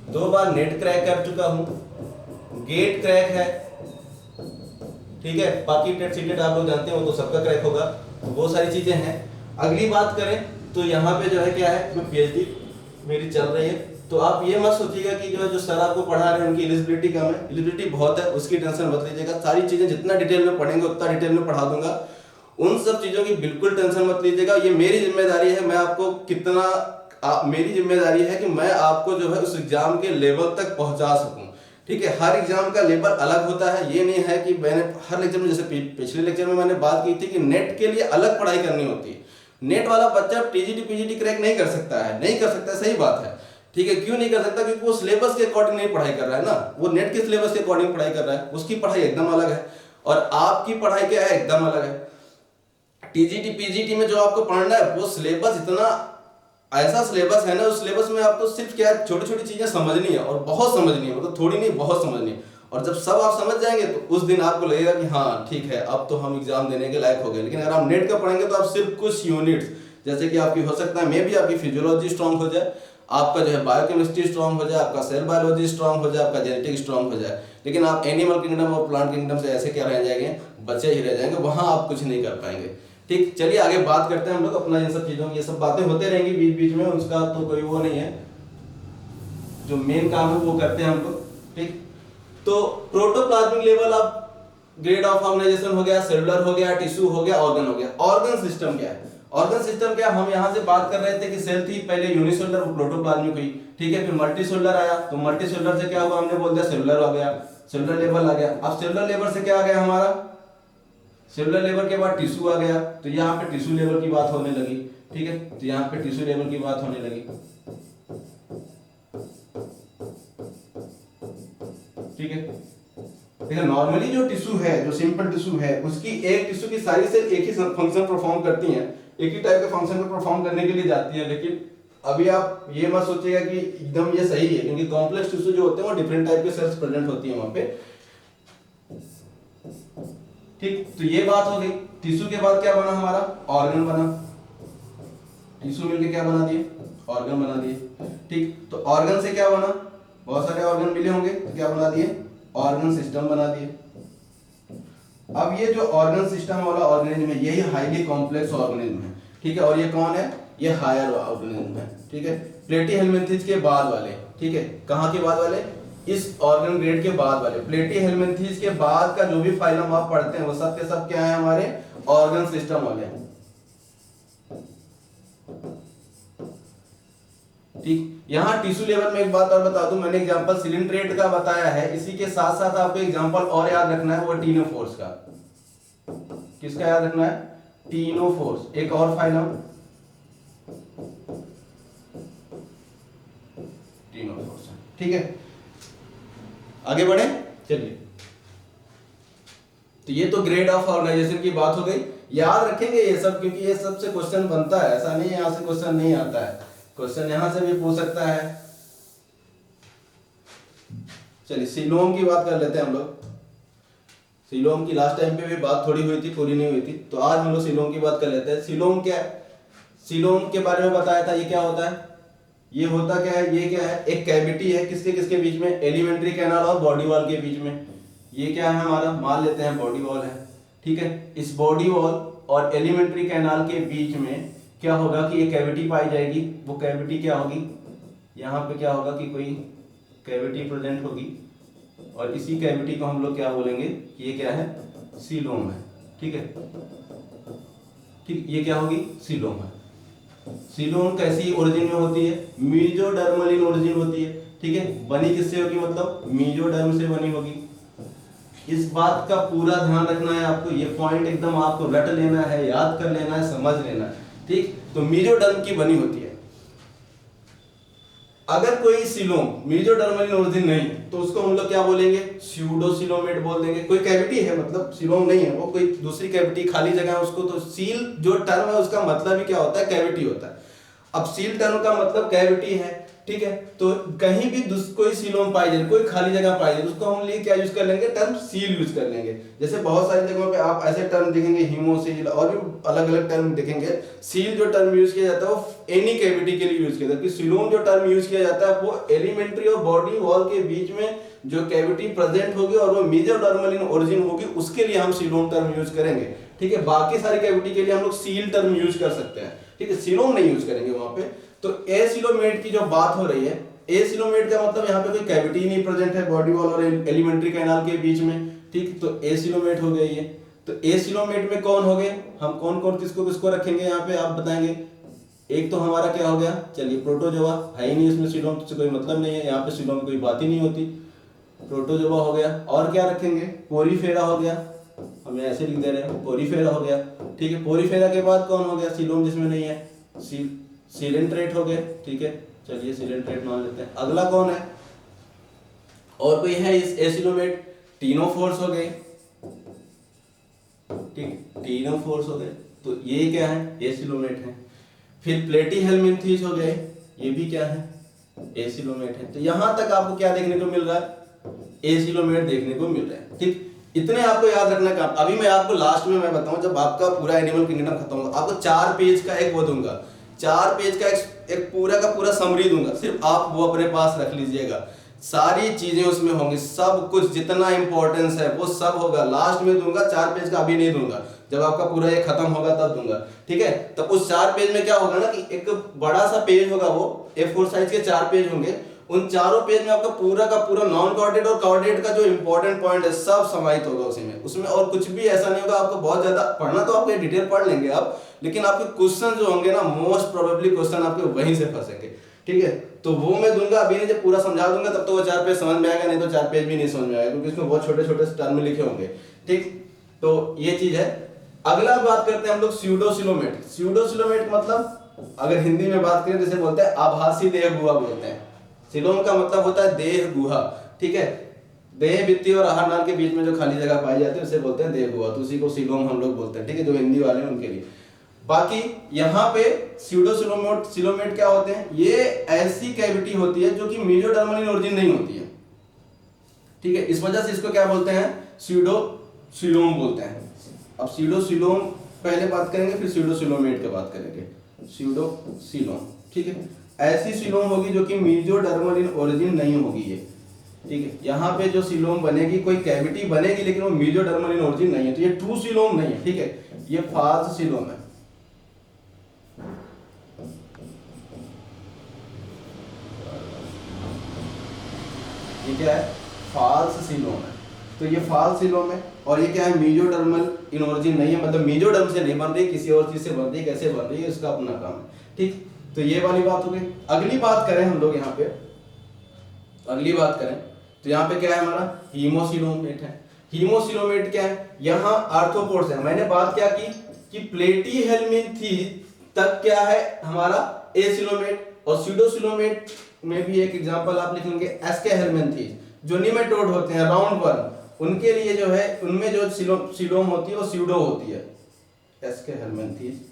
2 बार net crack कर चुका हूं, गेट क्रैक है, ठीक है। बाकी टेट सीटेट आप लोग जानते हो तो सबका क्रैक होगा, तो वो सारी चीजें हैं। अगली बात करें तो यहाँ पे जो है क्या है, मैं पीएचडी मेरी चल रही है, तो आप ये मत सोचिएगा कि जो सर आपको पढ़ा रहे हैं उनकी एलिजिबिलिटी कम है। एलिजिबिलिटी बहुत है, उसकी टेंशन मत लीजिएगा। सारी चीजें जितना डिटेल में पढ़ेंगे उतना डिटेल में पढ़ा दूंगा, उन सब चीजों की बिल्कुल टेंशन मत लीजिएगा। ये मेरी जिम्मेदारी है, मैं आपको मेरी जिम्मेदारी है कि मैं आपको जो है उस एग्जाम के लेवल तक पहुंचा सकूं, ठीक है। हर एग्जाम का लेवल अलग होता है, ये नहीं है कि मैंने हर लेक्चर में, जैसे पिछले लेक्चर में मैंने बात की थी कि नेट के लिए अलग पढ़ाई करनी होती है। नेट वाला बच्चा टीजीटी पीजीटी क्रैक नहीं कर सकता है, नहीं कर सकता, सही बात है, ठीक है। क्यों नहीं कर सकता? क्योंकि वो सिलेबस के अकॉर्डिंग नहीं पढ़ाई कर रहा है ना, वो नेट के सिलेबस के अकॉर्डिंग पढ़ाई कर रहा है, उसकी पढ़ाई एकदम अलग है और आपकी पढ़ाई क्या है, एकदम अलग है। टीजीटी पीजीटी में जो आपको पढ़ना है वो सिलेबस इतना ऐसा सिलेबस है ना, उस सिलेबस में आपको सिर्फ क्या है, छोटी छोटी चीजें समझनी है और बहुत समझनी है, मतलब थोड़ी नहीं बहुत समझनी है। और जब सब आप समझ जाएंगे तो उस दिन आपको लगेगा कि हाँ ठीक है, अब तो हम एग्जाम देने के लायक हो गए। लेकिन अगर आप नेट का पढ़ेंगे तो आप सिर्फ कुछ यूनिट्स, जैसे कि आपकी हो सकता है मे भी आपकी फिजियोलॉजी स्ट्रांग हो जाए, आपका जो है बायोकेमिस्ट्री स्ट्रांग हो जाए, आपका सेल बायोलॉजी स्ट्रांग हो जाए, आपका जेनेटिक स्ट्रांग हो जाए, लेकिन आप एनिमल किंगडम और प्लांट किंगडम से ऐसे क्या रह जाएंगे, बच्चे ही रह जाएंगे, वहां आप कुछ नहीं कर पाएंगे, ठीक। चलिए आगे बात करते हैं हम लोग अपना इन सब चीजों की, ये सब बातें होते रहेंगी बीच बीच में, उसका तो कोई वो नहीं है, जो मेन काम है वो करते हैं हम लोग, ठीक। तो protoplasmic level of grade of organization हो गया, सेलुलर हो गया, टिश्यू हो गया, ऑर्गन हो गया। ऑर्गन सिस्टम क्या है? ऑर्गन सिस्टम क्या, हम यहाँ से बात कर रहे थे कि सेल थी पहले यूनिसेलुलर, वो प्रोटोप्लाज्मिक हुई, ठीक है। फिर मल्टीसेलुलर आया, तो मल्टीसेलुलर से क्या हुआ, हमने बोल दिया सेलुलर हो गया, सेलुलर लेवल आ गया। अब सेलुलर लेवल से क्या आ गया हमारा, सेलुलर लेवल के बाद टिश्यू आ गया, तो यहाँ पे टिश्यू लेवल की बात होने लगी, ठीक है। तो यहाँ पे टिश्यू लेवल की बात होने लगी, ठीक है। देखिए नॉर्मली जो टिश्यू है, जो सिंपल टिश्यू है, उसकी एक टिश्यू की सारी सेल एक ही फंक्शन परफॉर्म करती हैं, एक ही टाइप के फंक्शन को परफॉर्म करने के लिए जाती है। लेकिन अभी आप ये मत सोचिएगा कि एकदम ये सही है, क्योंकि कॉम्प्लेक्स टिश्यू जो होते हैं वो डिफरेंट टाइप के सेल्स प्रेजेंट होती है वहां पे, ठीक। तो ये बात हो गई। टिश्यू के बाद क्या बना हमारा, ऑर्गन बना, टिश्यू मिलके क्या बना दिए, ऑर्गन बना दिए, ठीक। तो ऑर्गन से क्या बना, बहुत सारे ऑर्गन मिले होंगे, तो क्या बना दिए, ऑर्गन सिस्टम बना दिए। अब ये जो ऑर्गन सिस्टम वाला ऑर्गेनिज्म है, यही हाईली कॉम्प्लेक्स ऑर्गेनिज्म है, ठीक है। और ये कौन है, ये हायर ऑर्गेनिज्म है, ठीक है। प्लेटीहेल्मिन्थेस के बाद वाले, ठीक है। कहाँ के बाद वाले, इस ऑर्गन ग्रेड के बाद वाले। प्लेटीहेल्मिन्थेस के बाद का जो भी फाइलम आप पढ़ते हैं वो सब के सब क्या है, हमारे ऑर्गन सिस्टम वाले हैं, ठीक। यहाँ टिश्यू लेवल में एक बात और बता दूं, मैंने एग्जांपल सिलिंड्रेट का बताया है, इसी के साथ साथ आपको एग्जांपल और याद रखना है, वो टीनोफोर्स का। किसका याद रखना है, टीनोफोर्स, एक और फाइलम टीनोफोर्स, ठीक है। आगे बढ़े, चलिए। तो ये तो ग्रेड ऑफ ऑर्गेनाइजेशन की बात हो गई, याद रखेंगे ये सब, क्योंकि ये सब से क्वेश्चन बनता है, ऐसा नहीं है यहां से क्वेश्चन नहीं आता है, क्वेश्चन यहां से भी पूछ सकता है। चलिए सीलोम की बात कर लेते हैं हम लोग। सीलोम की लास्ट टाइम पे भी बात थोड़ी हुई थी, पूरी नहीं हुई थी, तो आज हम लोग सीलोम की बात कर लेते हैं। सीलोम क्या है, सीलोम के बारे में बताया था, ये क्या होता है, ये होता क्या है, ये क्या है, एक कैविटी है, किसके किसके बीच में, एलिमेंट्री कैनाल और बॉडी वॉल के बीच में। ये क्या है हमारा, मान लेते हैं बॉडी वॉल है, ठीक है। इस बॉडी वॉल और एलिमेंट्री कैनाल के बीच में क्या होगा कि एक कैविटी पाई जाएगी। वो कैविटी क्या होगी, यहाँ पे क्या होगा कि कोई कैविटी प्रेजेंट होगी, और इसी कैविटी को हम लोग क्या बोलेंगे कि ये क्या है, सीलोम है, ठीक है, ठीक। ये क्या होगी, सीलोम है। सीलोम कैसी ओरिजिन में होती है, मीजोडर्मल इन ओरिजिन होती है, ठीक है। बनी किससे होगी, मतलब मीजोडर्म से बनी होगी। इस बात का पूरा ध्यान रखना है आपको, ये पॉइंट एकदम आपको रट लेना है, याद कर लेना है, समझ लेना है, ठीक। तो मीजोडर्म की बनी होती है। अगर कोई सीलोम मीजोडर्मल इन ओरिजिन नहीं तो उसको हम लोग क्या बोलेंगे, स्यूडोसीलोमेट बोल देंगे। कोई कैविटी है, मतलब सीलोम नहीं है, वो कोई दूसरी कैविटी खाली जगह है उसको, तो सील जो टर्म है उसका मतलब ही क्या होता है, कैविटी होता है। अब सील टर्म का मतलब कैविटी है, ठीक है। तो कहीं भी कोई सीलोम पाई जाए, कोई खाली जगह पाई जाए, उसको हम लिए क्या यूज कर लेंगे, टर्म सील यूज कर लेंगे। जैसे बहुत सारी जगहों पे आप ऐसे टर्म देखेंगे, हीमोसील और भी अलग अलग टर्म देखेंगे। सील जो टर्म यूज किया जाता है वो एनी कैविटी के लिए यूज किया जाता है। सीलोम जो टर्म यूज किया जाता है वो एलिमेंट्री और बॉडी वॉल के बीच में जो कैविटी प्रेजेंट होगी और वो मेसोडर्मल इन ओरिजिन होगी, उसके लिए हम सीलोम टर्म यूज करेंगे, ठीक है। बाकी सारी कैविटी के लिए हम लोग सील टर्म यूज कर सकते हैं, ठीक है, सीलोम नहीं यूज करेंगे वहां पे। तो एसिलोमेट की जो बात हो रही है, एसिलोमेट का मतलब यहाँ पे कोई कैविटी नहीं प्रेजेंट है बॉडी वॉल और एलिमेंट्री कैनाल के बीच में, ठीक। तो एसिलोमेट हो गया ये। तो एसिलोमेट में कौन हो गए, हम कौन कौन किसको किसको रखेंगे यहाँ पे आप बताएंगे। एक तो हमारा क्या हो गया, चलिए प्रोटोजोआ है ही नहीं, इसमें सीलोम से कोई मतलब नहीं है, यहाँ पे सीलोम में कोई बात ही नहीं होती, प्रोटोजोआ हो गया। और क्या रखेंगे, पोरीफेरा हो गया, हमें ऐसे लिख दे रहे हैं, पोरीफेरा हो गया, ठीक है। पोरीफेरा के बाद कौन हो गया, सीलोम जिसमें नहीं है, सीलेंट्रेट हो गए, ठीक है, चलिए सीलेंट्रेट मान लेते हैं। अगला कौन है, और कोई है इस एसिलोमेट, टीनोफोर्स हो गए, ठीक, टीनोफोर्स हो गए। तो ये क्या है, एसिलोमेट है। फिर प्लेटीहेल्मिन्थेस हो गए, ये भी क्या है, एसिलोमेट है। तो यहां तक आपको क्या देखने को मिल रहा है, एसिलोमेट देखने को मिल रहा है, ठीक। इतने आपको याद रखना काम। अभी मैं आपको लास्ट में मैं बताऊं, जब आपका पूरा एनिमल किंगडम खत्म होगा, आपको 4 पेज का एक वो दूंगा, 4 पेज का एक पूरा का पूरा समरी दूंगा, सिर्फ आप वो अपने पास रख लीजिएगा। सारी चीजें उसमें होंगी, सब कुछ जितना इंपॉर्टेंस है वो सब होगा, लास्ट में दूंगा। 4 पेज का अभी नहीं दूंगा, जब आपका पूरा ये खत्म होगा तब दूंगा, ठीक है। तब उस 4 पेज में क्या होगा ना कि एक बड़ा सा पेज होगा, वो A4 साइज के 4 पेज होंगे। उन चारों पेज में आपका पूरा का पूरा नॉन कोऑर्डिनेट और कोऑर्डिनेट का जो इंपॉर्टेंट पॉइंट है सब समाहित होगा उसी में, उसमें और कुछ भी ऐसा नहीं होगा। आपको बहुत ज्यादा पढ़ना तो आपको डिटेल पढ़ लेंगे आप, लेकिन आपके क्वेश्चन जो होंगे ना, मोस्ट प्रोबेबली क्वेश्चन आपके वहीं से फंसेंगे, ठीक है। तो वो मैं दूंगा, अभी नहीं, जब पूरा समझा दूंगा तब तो वो 4 पेज समझ में आएगा, नहीं तो 4 पेज भी नहीं समझ में आएगा, क्योंकि इसमें बहुत छोटे छोटे टर्म लिखे होंगे, ठीक। तो ये चीज है। अगला बात करते हैं हम लोग स्यूडोसिलोमेट। स्यूडोसिलोमेट मतलब अगर हिंदी में बात करें जैसे बोलते हैं आभासी देह गुहा बोलते हैं। सिलोम का मतलब होता है देह गुहा, ठीक है। देह भित्ति और आहार नाल के बीच में जो खाली जगह पाई जाती है उसे बोलते हैं देह गुहा, तो उसी को सिलोम हम लोग बोलते हैं, ठीक है, जो हिंदी वाले हैं उनके लिए। बाकी यहाँ पे स्यूडोसिलोमेट क्या होते हैं, ये ऐसी कैविटी होती है जो कि मेसोडर्मल इन ओरिजिन नहीं होती है, ठीक है। इस वजह से इसको क्या बोलते हैं, स्यूडोसिलोम बोलते हैं। अब स्यूडोसिलोम पहले बात करेंगे, फिर स्यूडोसिलोमेट की बात करेंगे। स्यूडोसिलोम, ठीक है, ऐसी सिलोम होगी जो कि मेसोडर्मल इन ओरिजिन नहीं होगी ये, ठीक है। यहाँ पे जो सिलोम बनेगी, कोई कैविटी बनेगी लेकिन वो मेसोडर्मल इन ओरिजिन नहीं है, तो ये ट्रू सिलोम नहीं है, ठीक है, ये फॉल्स सिलोम है। ये क्या है, फॉल्स सिलोम है। तो ये फॉल्स सिलोम है, और ये क्या है, मेसोडर्मल इन ओरिजिन नहीं है, मतलब मेसोडर्म से नहीं बन रही, किसी और चीज से बन रही है, कैसे बन रही है इसका अपना काम है, ठीक। तो ये वाली बात हो गई। अगली बात करें हम लोग यहाँ पे, अगली बात करें तो यहाँ पे क्या है हमारा, हीमोसिलोमेट है। हीमोसिलोमेट क्या है, यहाँ आर्थ्रोपोड्स है। मैंने बात क्या की कि प्लेटीहेल्मिन्थेस तक क्या है हमारा एसिलोमेट, और स्यूडोसिलोमेट में भी एक एग्जांपल आप लिखेंगे एस्केहेल्मिन्थेस, जो निमेटोड होते हैं राउंड वर्म, उनके लिए जो है उनमें जो सिलोम होती है वो स्यूडो होती है, एस्केहेल्मिन्थेस,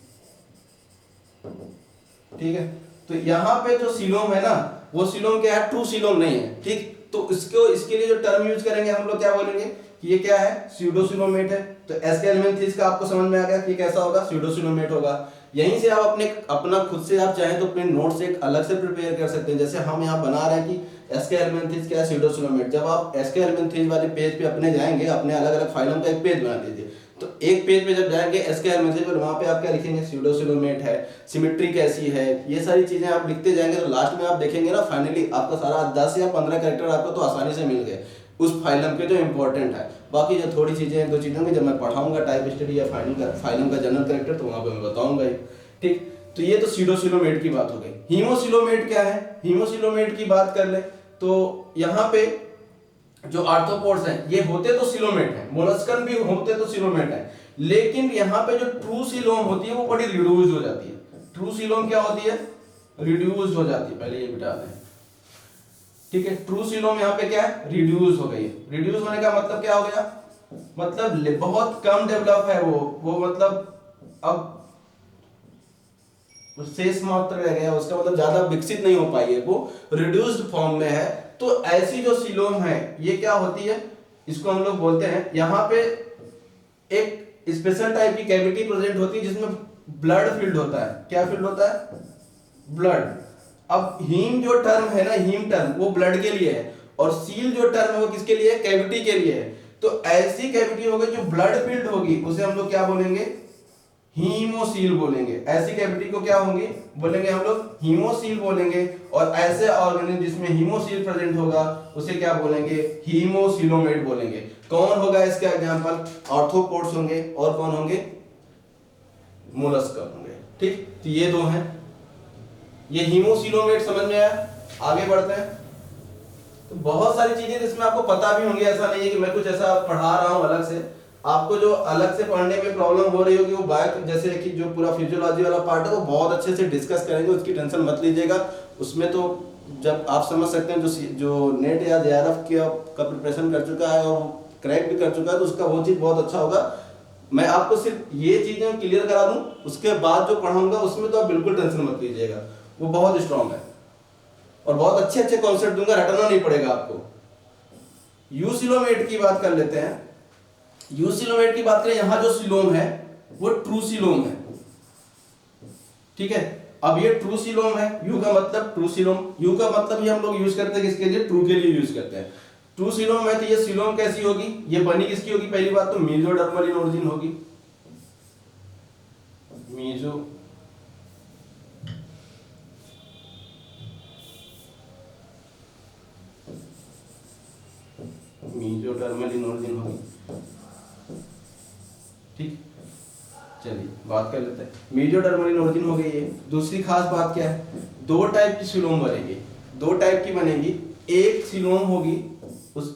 ठीक है। तो यहाँ पे जो सिलोम है ना, वो सिलोम क्या है, ट्रू सिलोम नहीं है, ठीक। तो इसके लिए जो टर्म यूज करेंगे हम लोग क्या बोलेंगे कि ये क्या है, स्यूडोसिलोमेट है। तो एस्केहेल्मिन्थेस का आपको समझ में आ गया कि कैसा होगा, स्यूडोसिलोमेट होगा। यहीं से आप अपना खुद से आप चाहें तो अपने नोट्स एक अलग से प्रिपेयर कर सकते हैं। जैसे हम यहाँ बना रहे हैं कि एस्केहेल्मिन्थेस क्या है, स्यूडोसिलोमेट। जब आप एस्केहेल्मिन्थेस वाले पेज पे अपने जाएंगे, अपने अलग अलग फाइलम का एक पेज बना दीजिए, तो एक पेज पे जब जाएंगे एस्केहेल्मिन्थेस पर, वहां पे आप क्या लिखेंगे, स्यूडोसिलोमेट है, सिमेट्री कैसी है, ये सारी चीजें आप लिखते जाएंगे, तो लास्ट में आप देखेंगे ना फाइनली आपका सारा 10 या 15 कैरेक्टर आपको तो आसानी से मिल गए उस फाइलम के जो इंपॉर्टेंट है। बाकी जो थोड़ी चीजें, एक दो चीजें होंगी, जब मैं पढ़ाऊंगा टाइप स्टडी या फाइलम का जनरल कैरेक्टर, तो वहां पे मैं बताऊंगा ही, ठीक। तो ये तो स्यूडोसिलोमेट की बात हो गई। हीमोसिलोमेट क्या है, हीमोसिलोमेट की बात कर ले तो यहाँ पे जो आर्थ्रोपोड्स हैं ये होते तो सिलोमेट हैं, मोलस्कन भी होते तो सिलोमेट हैं, लेकिन यहाँ पे जो ट्रू सिलोम होती है वो बड़ी रिड्यूस्ड हो जाती है। ट्रू सिलोम क्या होती है, रिड्यूस्ड हो जाती है, पहले ये बिठा दें, ठीक है। ट्रू सिलोम यहाँ पे क्या है, रिड्यूस हो गई है। रिड्यूस होने का मतलब क्या हो गया, मतलब बहुत कम डेवलप है वो मतलब अब शेष मात्र रह गया, उसका मतलब ज्यादा विकसित नहीं हो पाई है, वो रिड्यूस्ड फॉर्म में है। तो ऐसी जो सीलोम है ये क्या होती है, इसको हम लोग बोलते हैं, यहाँ पे एक स्पेशल टाइप की कैविटी प्रेजेंट होती है जिसमें ब्लड फील्ड होता है। क्या फील्ड होता है? ब्लड। अब हीम जो टर्म है ना, हीम टर्म वो ब्लड के लिए है, और सील जो टर्म है वो किसके लिए है? कैविटी के लिए है। तो ऐसी कैविटी होगी जो ब्लड फील्ड होगी उसे हम लोग क्या बोलेंगे? हीमोसील बोलेंगे। ऐसी कैविटी को क्या होंगी बोलेंगे हम लोग? हीमोसील बोलेंगे। और ऐसे ऑर्गेनिज्म जिसमें हीमोसील प्रेजेंट होगा उसे क्या बोलेंगे? हीमोसीलोमेट बोलेंगे। कौन होगा इसका एग्जांपल? आर्थ्रोपोड्स होंगे, और कौन होंगे? मोलस्क होंगे। ठीक, तो ये दो हैं। ये हीमोसीलोमेट समझ में आया? आगे बढ़ते हैं। तो बहुत सारी चीजें इसमें आपको पता भी होंगी, ऐसा नहीं है कि मैं कुछ ऐसा पढ़ा रहा हूं अलग से। आपको जो अलग से पढ़ने में प्रॉब्लम हो रही होगी वो बायो, जैसे कि जो पूरा फिजियोलॉजी वाला पार्ट है वो बहुत अच्छे से डिस्कस करेंगे, उसकी टेंशन मत लीजिएगा। उसमें तो जब आप समझ सकते हैं, जो नेट या जेआरएफ का प्रिपरेशन कर चुका है और क्रैक भी कर चुका है तो उसका वो चीज बहुत अच्छा होगा। मैं आपको सिर्फ ये चीजें क्लियर करा दूं, उसके बाद जो पढ़ाऊंगा उसमें तो आप बिल्कुल टेंशन मत लीजिएगा, वो बहुत स्ट्रांग है और बहुत अच्छे अच्छे कॉन्सेप्ट दूंगा, रटना नहीं पड़ेगा आपको। यूसिलोमेट की बात कर लेते हैं। यूसिलोमेट की बात करें, यहां जो सिलोम है वो ट्रू सिलोम है। ठीक है, अब ये ट्रू सिलोम है, यू का मतलब ट्रू सिलोम, यू का मतलब ही हम लोग यूज करते हैं किसके लिए? ट्रू के लिए यूज करते हैं। ट्रू सिलोम है तो ये सिलोम कैसी होगी? ये बनी किसकी होगी? पहली बात तो मेसोडर्मल इन ओरिजिन होगी। मेसोडर्मल इन ओरिजिन होगी। ठीक, चलिए बात कर लेते हैं। मेसोडर्मल इन ओरिजिन हो गई है। दूसरी खास बात क्या है? दो टाइप की सिलोम बनेगी, दो टाइप की बनेगी। एक सिलोम होगी